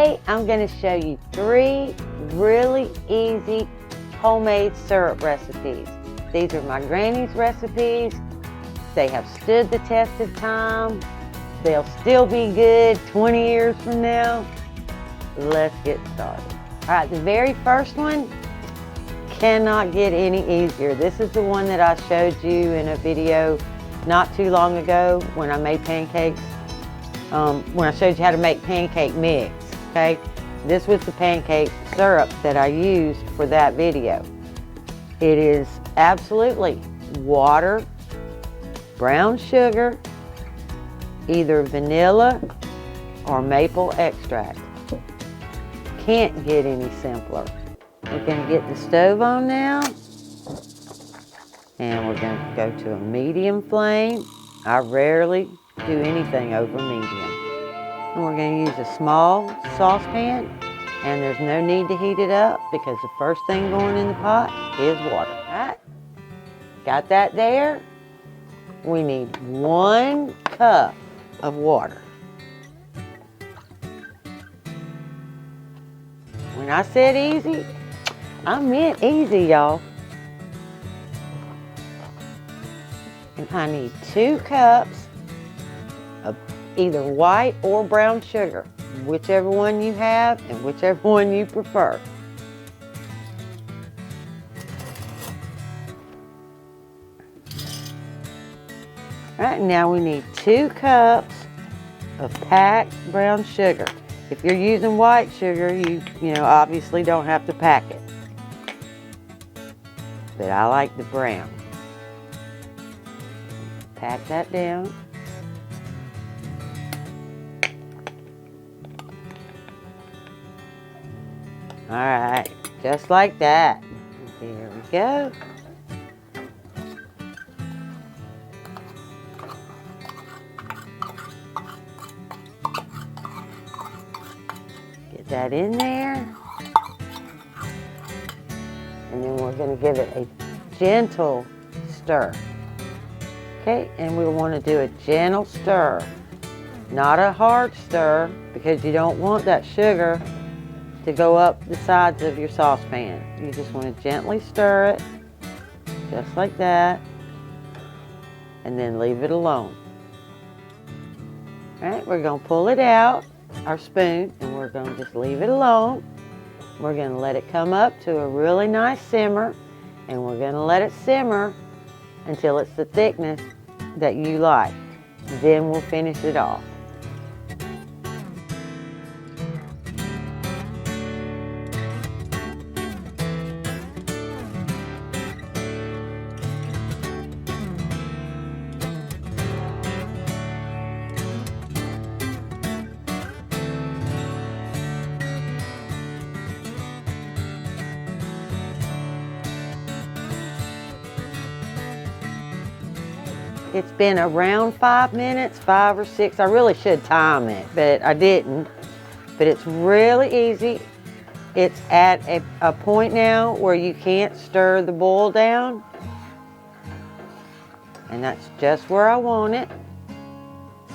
Today, I'm going to show you 3 really easy homemade syrup recipes. These are my granny's recipes. They have stood the test of time. They'll still be good 20 years from now. Let's get started. All right, the very first one cannot get any easier. This is the one that I showed you in a video not too long ago when I made pancakes. When I showed you how to make pancake mix, okay? This was the pancake syrup that I used for that video. It is absolutely water, brown sugar, either vanilla or maple extract. Can't get any simpler. We're gonna get the stove on now, and we're gonna go to a medium flame. I rarely do anything over medium. And we're going to use a small saucepan, and there's no need to heat it up because the first thing going in the pot is water. All right, got that there? We need 1 cup of water. When I said easy, I meant easy, y'all. And I need 2 cups of either white or brown sugar, whichever one you have and whichever one you prefer. All right, now we need 2 cups of packed brown sugar. If you're using white sugar, you obviously don't have to pack it. But I like the brown. Pack that down. All right, just like that. There we go. Get that in there. And then we're going to give it a gentle stir. Okay, and we want to do a gentle stir, not a hard stir, because you don't want that sugar to go up the sides of your saucepan. You just want to gently stir it, just like that, and then leave it alone. All right, we're going to pull it out, our spoon, and we're going to just leave it alone. We're going to let it come up to a really nice simmer, and we're going to let it simmer until it's the thickness that you like. Then we'll finish it off. It's been around 5 minutes, 5 or 6. I really should time it, but I didn't. But it's really easy. It's at a point now where you can't stir the boil down. And that's just where I want it.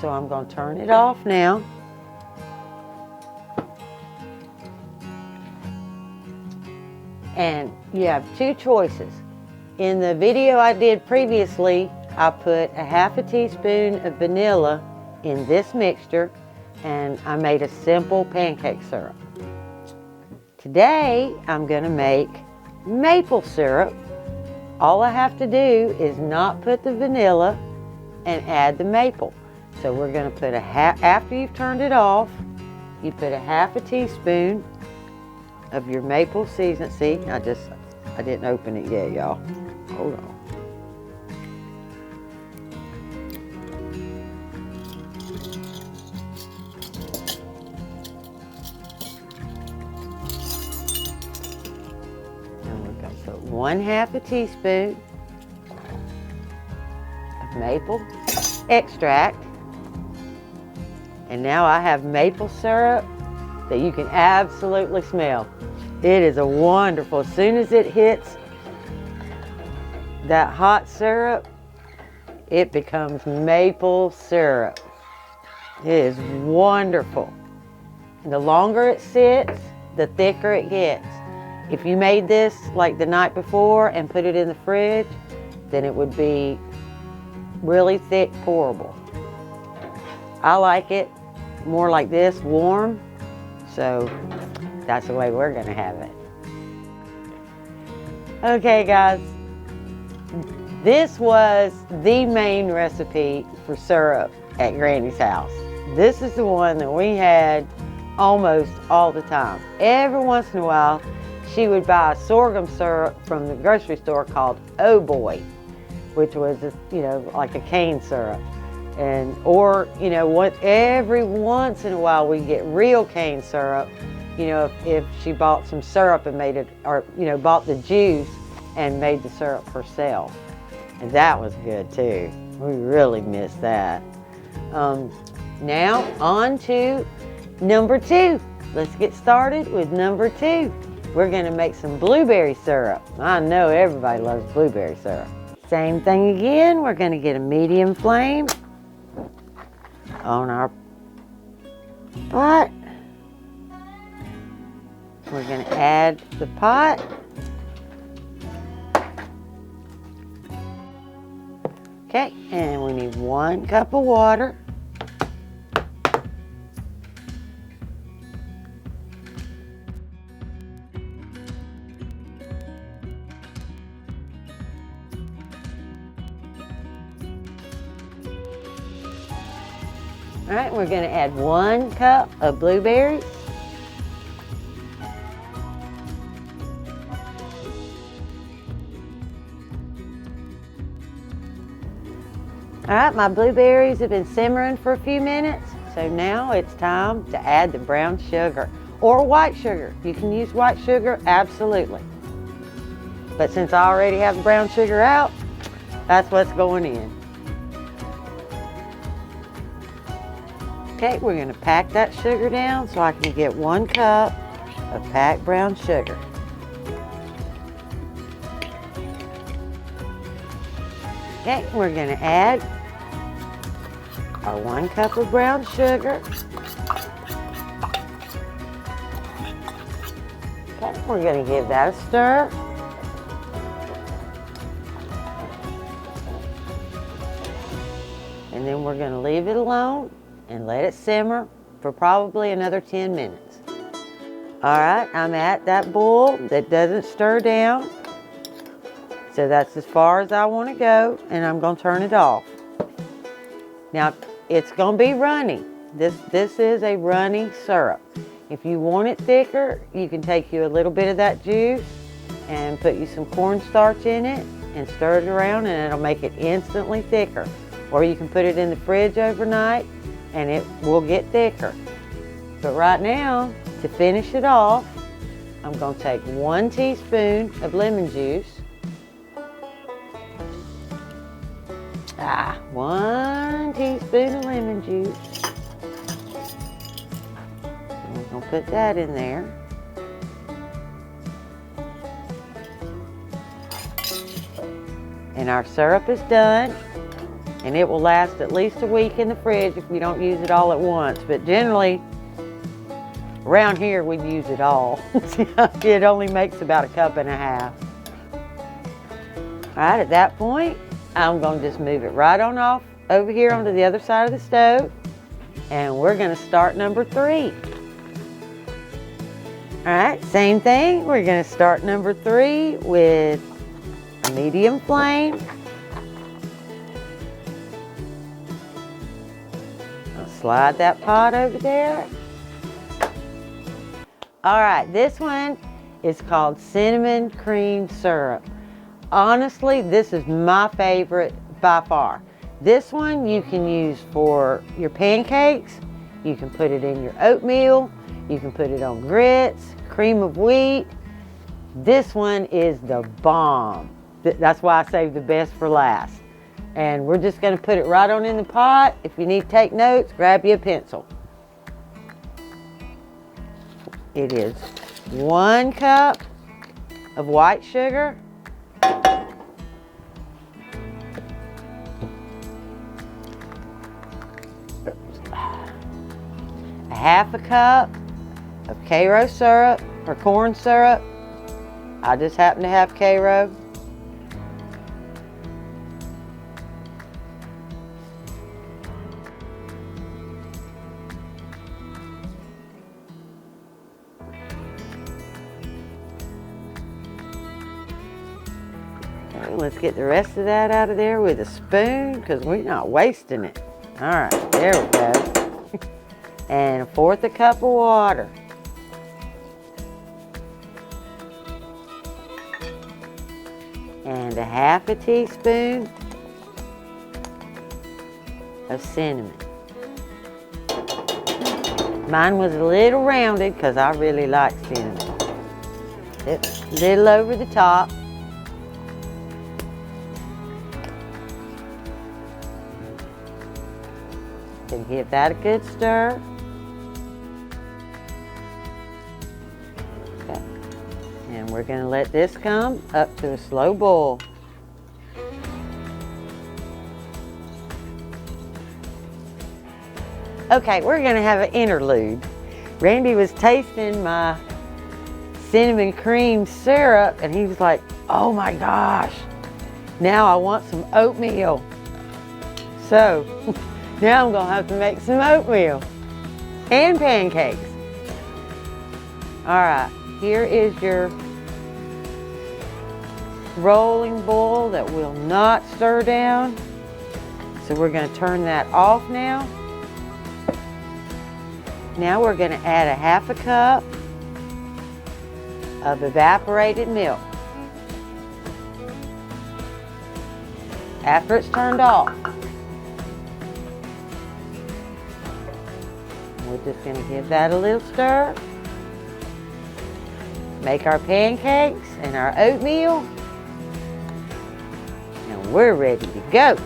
So I'm going to turn it off now. And you have 2 choices. In the video I did previously, I put a half a teaspoon of vanilla in this mixture, and I made a simple pancake syrup. Today, I'm going to make maple syrup. All I have to do is not put the vanilla and add the maple. So we're going to put after you've turned it off, you put a half a teaspoon of your maple seasoning. See, I didn't open it yet, y'all. Hold on. So 1/2 a teaspoon of maple extract. And now I have maple syrup that you can absolutely smell. It is a wonderful, as soon as it hits that hot syrup, it becomes maple syrup. It is wonderful. The longer it sits, the thicker it gets. If you made this like the night before and put it in the fridge, then it would be really thick, pourable. I like it more like this, warm, so that's the way we're gonna have it. Okay guys, this was the main recipe for syrup at Granny's house. This is the one that we had almost all the time. Every once in a while, she would buy a sorghum syrup from the grocery store called Oh Boy, which was, like a cane syrup. Or every once in a while we get real cane syrup, if she bought some syrup and made it, or, bought the juice and made the syrup herself. And that was good too. We really missed that. Now on to number 2. Let's get started with number 2. We're gonna make some blueberry syrup. I know everybody loves blueberry syrup. Same thing again, we're gonna get a medium flame on our pot. We're gonna add the pot. Okay, and we need 1 cup of water. All right, we're going to add 1 cup of blueberries. All right, my blueberries have been simmering for a few minutes, so now it's time to add the brown sugar or white sugar. You can use white sugar, absolutely. But since I already have the brown sugar out, that's what's going in. Okay, we're going to pack that sugar down so I can get 1 cup of packed brown sugar. Okay, we're going to add our 1 cup of brown sugar. Okay, we're going to give that a stir. And then we're going to leave it alone and let it simmer for probably another 10 minutes. All right, I'm at that boil that doesn't stir down. So that's as far as I want to go, and I'm going to turn it off. Now, it's going to be runny. This is a runny syrup. If you want it thicker, you can take you a little bit of that juice and put you some cornstarch in it and stir it around, and it'll make it instantly thicker. Or you can put it in the fridge overnight and it will get thicker. But right now, to finish it off, I'm going to take 1 teaspoon of lemon juice. 1 teaspoon of lemon juice. And we're going to put that in there. And our syrup is done. And it will last at least a week in the fridge if we don't use it all at once. But generally, around here, we use it all. It only makes about 1.5 cups. All right, at that point, I'm going to just move it right on off over here onto the other side of the stove. And we're going to start number 3. All right, same thing. We're going to start number 3 with a medium flame. Slide that pot over there. All right, this one is called cinnamon cream syrup. Honestly, this is my favorite by far. This one you can use for your pancakes. You can put it in your oatmeal. You can put it on grits, cream of wheat. This one is the bomb. That's why I saved the best for last. And we're just going to put it right on in the pot. If you need to take notes, grab you a pencil. It is 1 cup of white sugar, a 1/2 cup of Karo syrup or corn syrup. I just happen to have Karo. Okay, let's get the rest of that out of there with a spoon because we're not wasting it. All right, there we go. And 1/4 cup of water. And a 1/2 teaspoon of cinnamon. Mine was a little rounded because I really like cinnamon. It's a little over the top. Then give that a good stir. Okay. And we're going to let this come up to a slow boil. Okay, we're going to have an interlude. Randy was tasting my cinnamon cream syrup and he was like, oh my gosh, now I want some oatmeal. So now I'm going to have to make some oatmeal and pancakes. All right, here is your rolling bowl that will not stir down. So we're going to turn that off now. Now we're going to add a 1/2 cup of evaporated milk. After it's turned off. We're just going to give that a little stir. Make our pancakes and our oatmeal. And we're ready to go.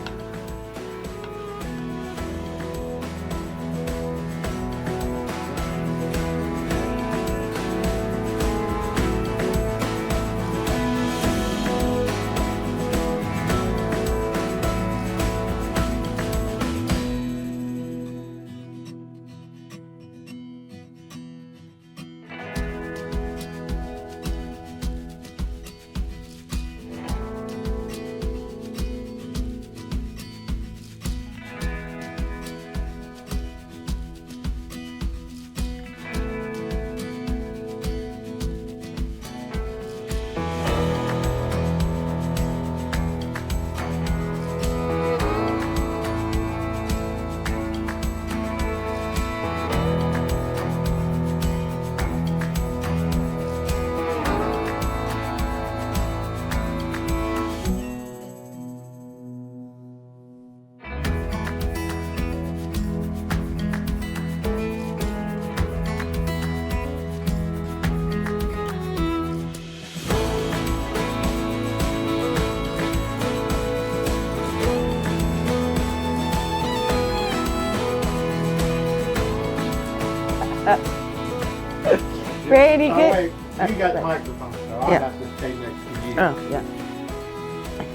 Randy, oh, wait, you got the microphone, so I'll have to stay next to you. Oh,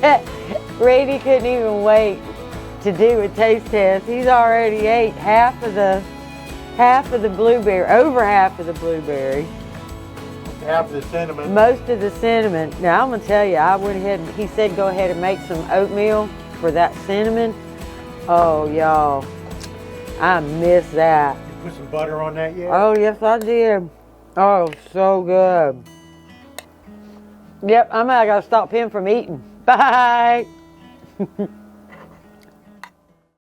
yeah. Randy couldn't even wait to do a taste test. He's already ate half of the blueberry, over half of the blueberry. Half of the cinnamon. Most of the cinnamon. Now I'm gonna tell you, I went ahead and he said go ahead and make some oatmeal for that cinnamon. Oh y'all, I miss that. You put some butter on that yet? Oh yes I did. Oh, so good. Yep, I gotta stop him from eating. Bye.